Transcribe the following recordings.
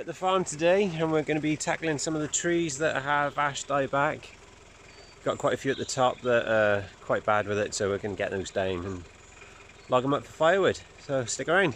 at the farm today and we're going to be tackling some of the trees that have ash dieback. Got quite a few at the top that are quite bad with it, so we're going to get those down and log them up for firewood, so stick around.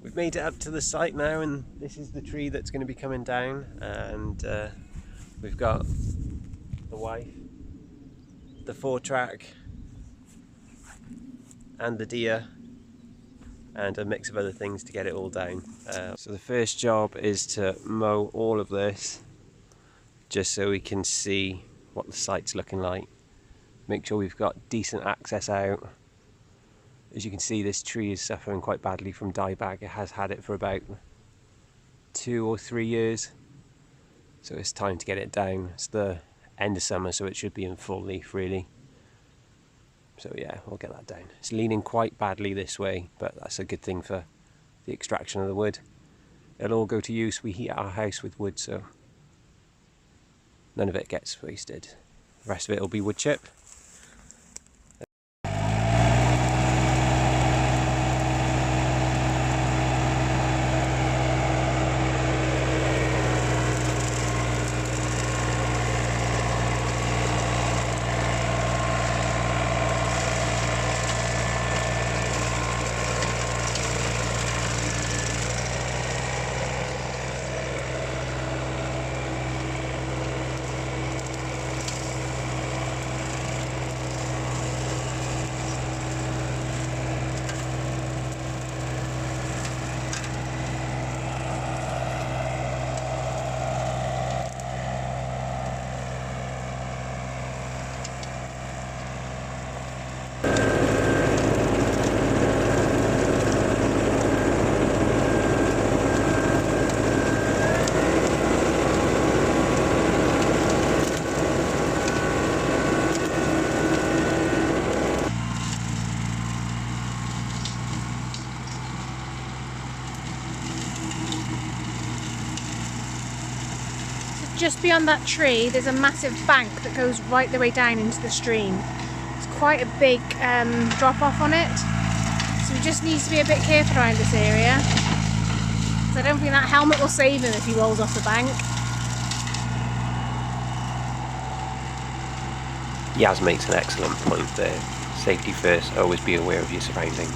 We've made it up to the site now, and this is the tree that's going to be coming down, and we've got the wife, the 4-track and the deer and a mix of other things to get it all down. So the first job is to mow all of this just so we can see what the site's looking like. Make sure we've got decent access out. As you can see, this tree is suffering quite badly from dieback. It has had it for about 2 or 3 years, so it's time to get it down. It's the end of summer, so it should be in full leaf really. So yeah, we'll get that down. It's leaning quite badly this way, but that's a good thing for the extraction of the wood. It'll all go to use. We heat our house with wood, so none of it gets wasted. The rest of it will be wood chip. Just beyond that tree there's a massive bank that goes right the way down into the stream. It's quite a big drop off on it, so we just need to be a bit careful around this area. So I don't think that helmet will save him if he rolls off the bank. Yaz makes an excellent point there. Safety first, always be aware of your surroundings.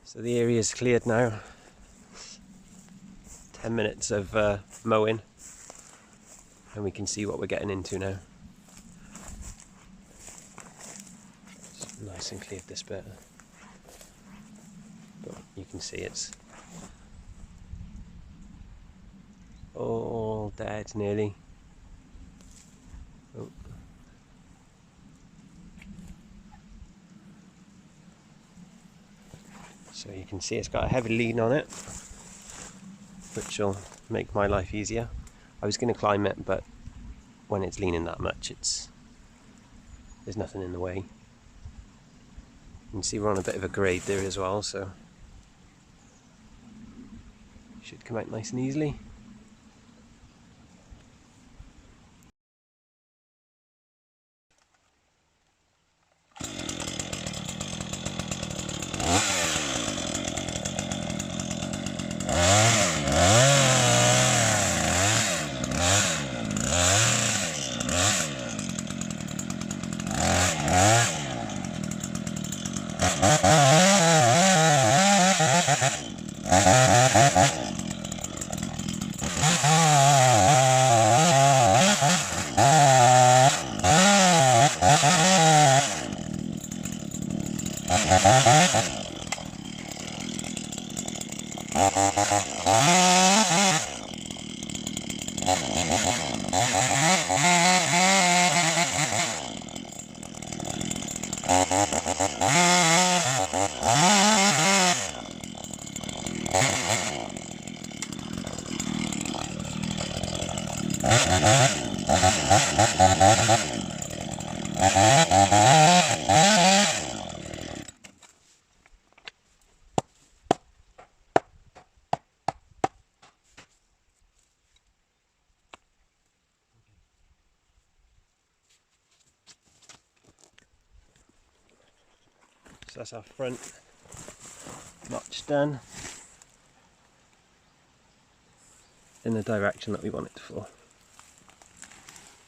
So the area is cleared now. 10 minutes of mowing and we can see what we're getting into now. It's nice and cleared this bit, but you can see it's all dead nearly. Oh. So you can see it's got a heavy lean on it, which will make my life easier. I was going to climb it, but when it's leaning that much, there's nothing in the way. You can see we're on a bit of a grade there as well, so it should come out nice and easily. So that's our front notch done in the direction that we want it to fall.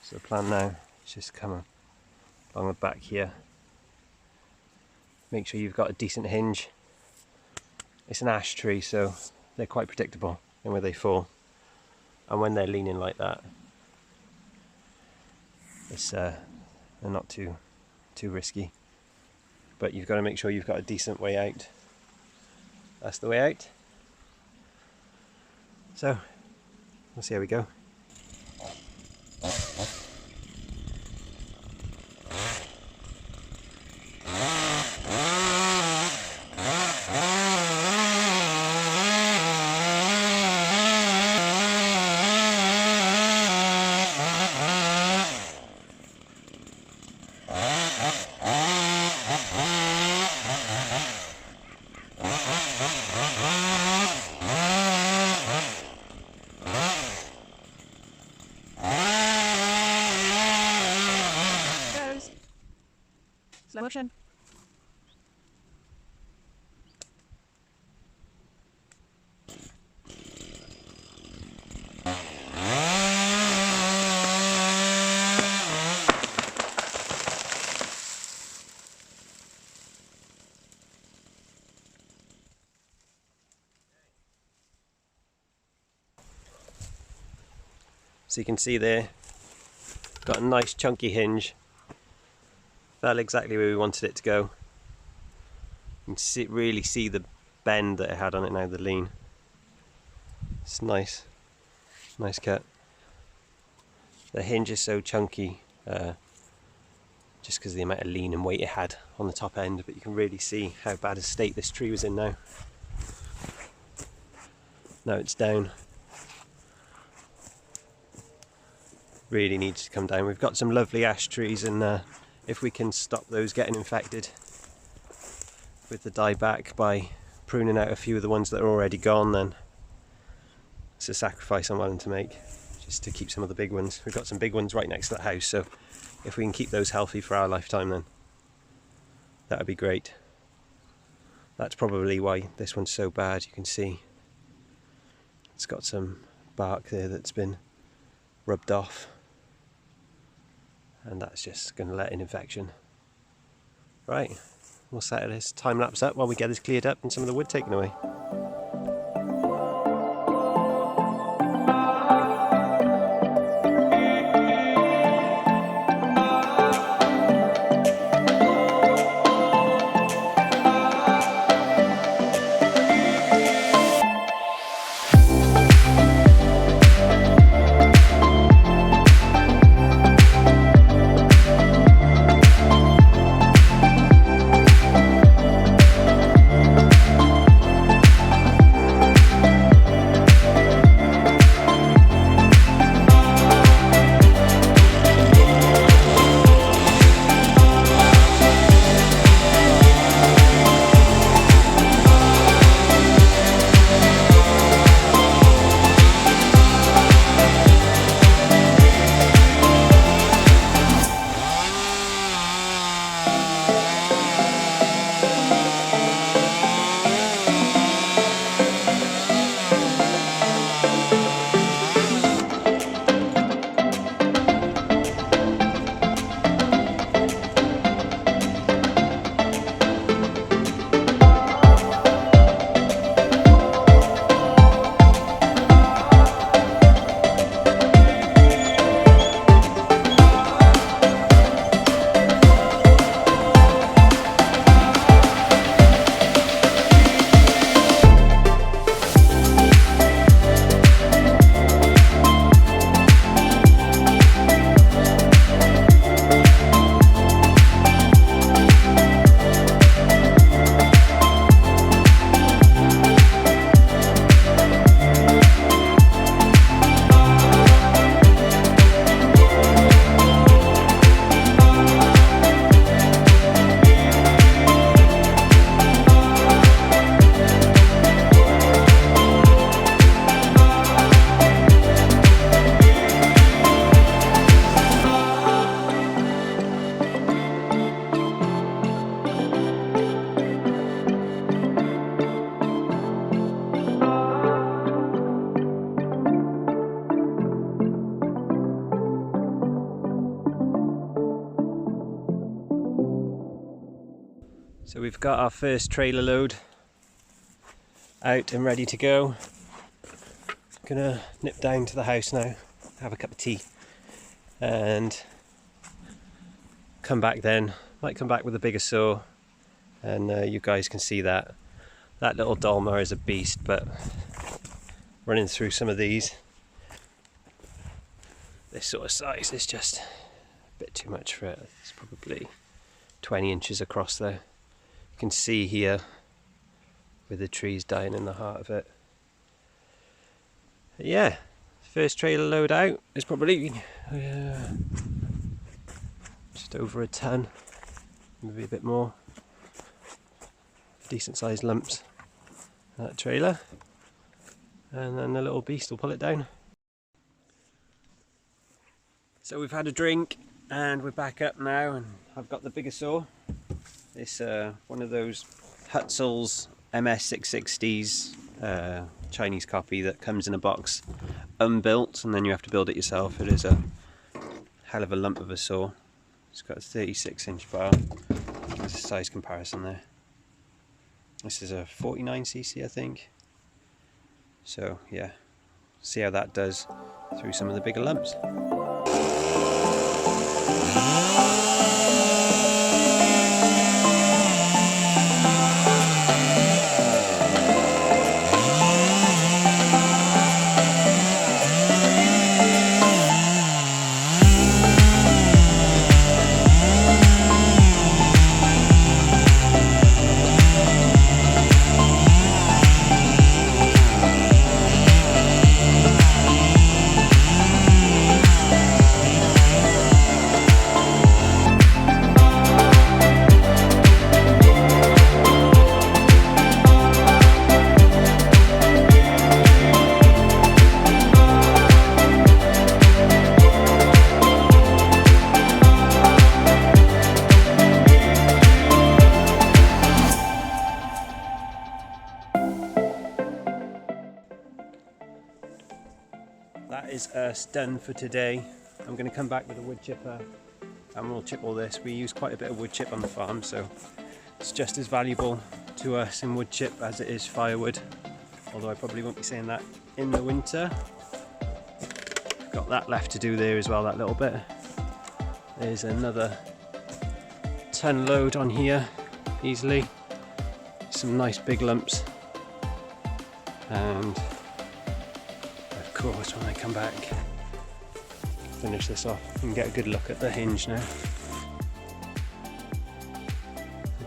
So the plan now is just come along the back here. Make sure you've got a decent hinge. It's an ash tree, so they're quite predictable in where they fall. And when they're leaning like that, it's they're not too risky. But you've got to make sure you've got a decent way out. That's the way out. So we'll see how we go. Slow motion. So you can see there, got a nice chunky hinge. Fell exactly where we wanted it to go. You can really see the bend that it had on it now, the lean. It's nice, nice cut. The hinge is so chunky just because of the amount of lean and weight it had on the top end, but you can really see how bad a state this tree was in now. Now it's down. Really needs to come down. We've got some lovely ash trees, and if we can stop those getting infected with the dieback by pruning out a few of the ones that are already gone, then it's a sacrifice I'm willing to make just to keep some of the big ones. We've got some big ones right next to the house, so if we can keep those healthy for our lifetime, then that would be great. That's probably why this one's so bad. You can see it's got some bark there that's been rubbed off, and that's just going to let in infection. Right, we'll set this time lapse up while we get this cleared up and some of the wood taken away. So we've got our first trailer load out and ready to go. Gonna nip down to the house now, have a cup of tea, and come back then. Might come back with a bigger saw, and you guys can see that. That little Dolmar is a beast, but running through some of these, this sort of size is just a bit too much for it. It's probably 20 inches across there. You can see here with the trees dying in the heart of it. But yeah, first trailer load out is probably just over a ton, maybe a bit more. Decent sized lumps in that trailer, and then the little beast will pull it down. So we've had a drink and we're back up now, and I've got the bigger saw. It's one of those Hutzl's MS660s, Chinese copy that comes in a box unbuilt, and then you have to build it yourself. It is a hell of a lump of a saw. It's got a 36-inch bar. There's a size comparison there. This is a 49cc, I think. So yeah, see how that does through some of the bigger lumps. That is us done for today. I'm going to come back with a wood chipper and we'll chip all this. We use quite a bit of wood chip on the farm, so it's just as valuable to us in wood chip as it is firewood, although I probably won't be saying that in the winter. Got that left to do there as well, that little bit. There's another ton load on here easily. Some nice big lumps, and of course when I come back, finish this off and get a good look at the hinge now.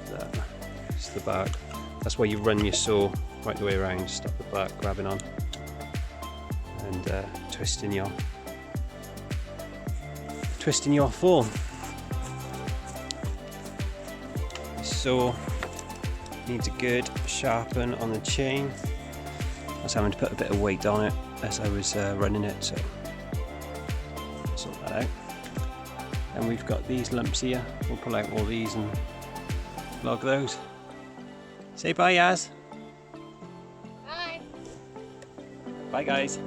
That's the bark. That's where you run your saw right the way around, stop the bark grabbing on and twisting your form. Saw needs a good sharpen on the chain. I was having to put a bit of weight on it as I was running it, so sort that out. And we've got these lumps here. We'll pull out all these and log those. Say bye, Yaz. Bye. Bye, guys.